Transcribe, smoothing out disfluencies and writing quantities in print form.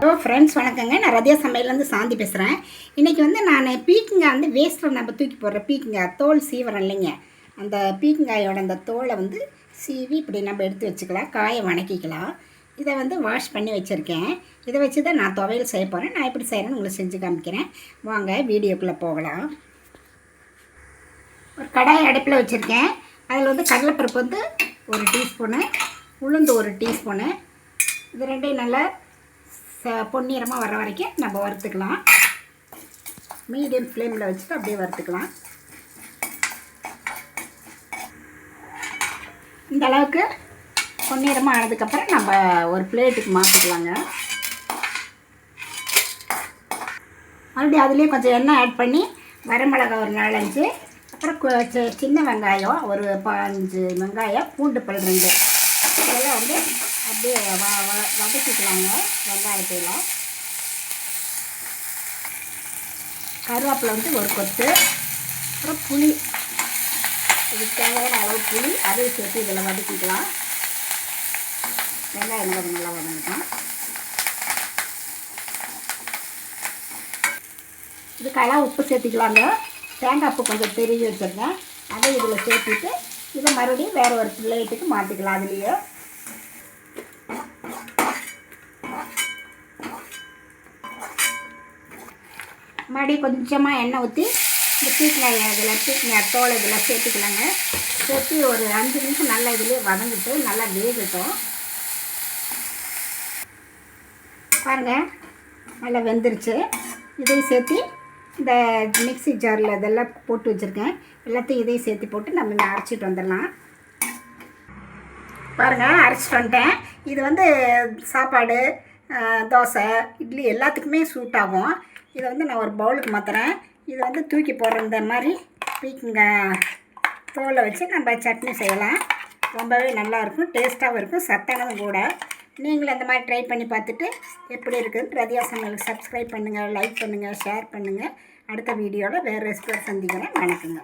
Hello friends, வணக்கங்க. நான் ரதியா சமையலேருந்து சாந்தி பேசுகிறேன். இன்றைக்கி வந்து நான் பீக்கங்காய் வந்து வேஸ்ட்டில் நம்ம தூக்கி போடுற பீக்கங்காய் தோல் சீவரம் இல்லைங்க. அந்த பீக்கங்காயோட அந்த தோலை வந்து சீவி இப்படி நம்ம எடுத்து வச்சுக்கலாம், காயை வணக்கிக்கலாம். இதை வந்து வாஷ் பண்ணி வச்சுருக்கேன். இதை வச்சு தான் நான் துவையல் செய்ய போகிறேன். நான் எப்படி செய்கிறேன்னு உங்களுக்கு செஞ்சு காமிக்கிறேன். வாங்க வீடியோக்குள்ளே போகலாம். ஒரு கடாய் அடுப்பில் வச்சுருக்கேன். அதில் வந்து கடலைப்பருப்பு வந்து 1 டீஸ்பூனு, உளுந்து 1 டீஸ்பூனு, இது ரெண்டையும் நல்லா பொன்னிறமாக வர வரைக்கும் நம்ம வறுத்துக்கலாம். மீடியம் ஃப்ளேமில் வச்சுட்டு அப்படியே வறுத்துக்கலாம். இந்த அளவுக்கு பொன்னிறமாக ஆனதுக்கப்புறம் நம்ம ஒரு பிளேட்டுக்கு மாற்றிக்கலாங்க. மறுபடியும் அதுலேயும் கொஞ்சம் எண்ணெய் ஆட் பண்ணி வரமிளகாய் ஒரு 4-5, அப்புறம் சின்ன வெங்காயம் ஒரு 15 வெங்காயம், பூண்டு பல் 2, இதெல்லாம் வந்து அப்படியே வதக்கிக்கலாங்க. வெங்காயத்தில் கருவேப்பிலை வந்து ஒரு கொத்து, அப்புறம் புளி, இதுக்கு தேவையான அளவு புளி அதையும் சேர்த்து இதில் வதக்கிக்கலாம். வெங்காயம் நல்லா வதங்கிக்கலாம். இதுக்கெல்லாம் உப்பு சேர்த்துக்கலாங்க. தேங்காய் பூ கொஞ்சம் திருவி வச்சுருக்கேன், அதை இதில் சேர்த்துட்டு இதை மறுபடியும் வேறு ஒரு பிளேட்டுக்கு மாற்றிக்கலாம். அதுலேயே மறுபடியும் கொஞ்சமாக எண்ணெய் ஊற்றி இந்த பீக்கங்காய் தோலை இதில் சேர்த்துக்கலாங்க. சேர்த்து ஒரு 5 நிமிஷம் நல்லா இதிலே வதங்கிட்டு நல்லா வேகட்டும். பாருங்கள், நல்லா வெந்துருச்சு. இதையும் சேர்த்து இந்த மிக்ஸி ஜாரில் இதெல்லாம் போட்டு வச்சுருக்கேன், எல்லாத்தையும் இதையும் சேர்த்து போட்டு நம்ம இங்கே அரைச்சிட்டு வந்துடலாம். பாருங்கள், அரைச்சிட்டு வந்துட்டேன். இது வந்து சாப்பாடு, தோசை, இட்லி எல்லாத்துக்குமே சூட் ஆகும். இதை வந்து நான் ஒரு பவுலுக்கு மாற்றுறேன். இதை வந்து தூக்கி போடுற இந்த மாதிரி பீக்கங்காய் தோலை வச்சு நம்ம சட்னி செய்யலாம். ரொம்பவே நல்லாயிருக்கும், டேஸ்ட்டாகவும் இருக்கும், சத்தானதும் கூட. நீங்களும் அந்த மாதிரி ட்ரை பண்ணி பார்த்துட்டு எப்படி இருக்குதுன்னு ரதியா சமையலுக்கு சப்ஸ்கிரைப் பண்ணுங்கள், லைக் பண்ணுங்கள், ஷேர் பண்ணுங்கள். அடுத்த வீடியோவில் வேறு ரெசிபியை சந்திக்கிறேன். வணக்கங்க.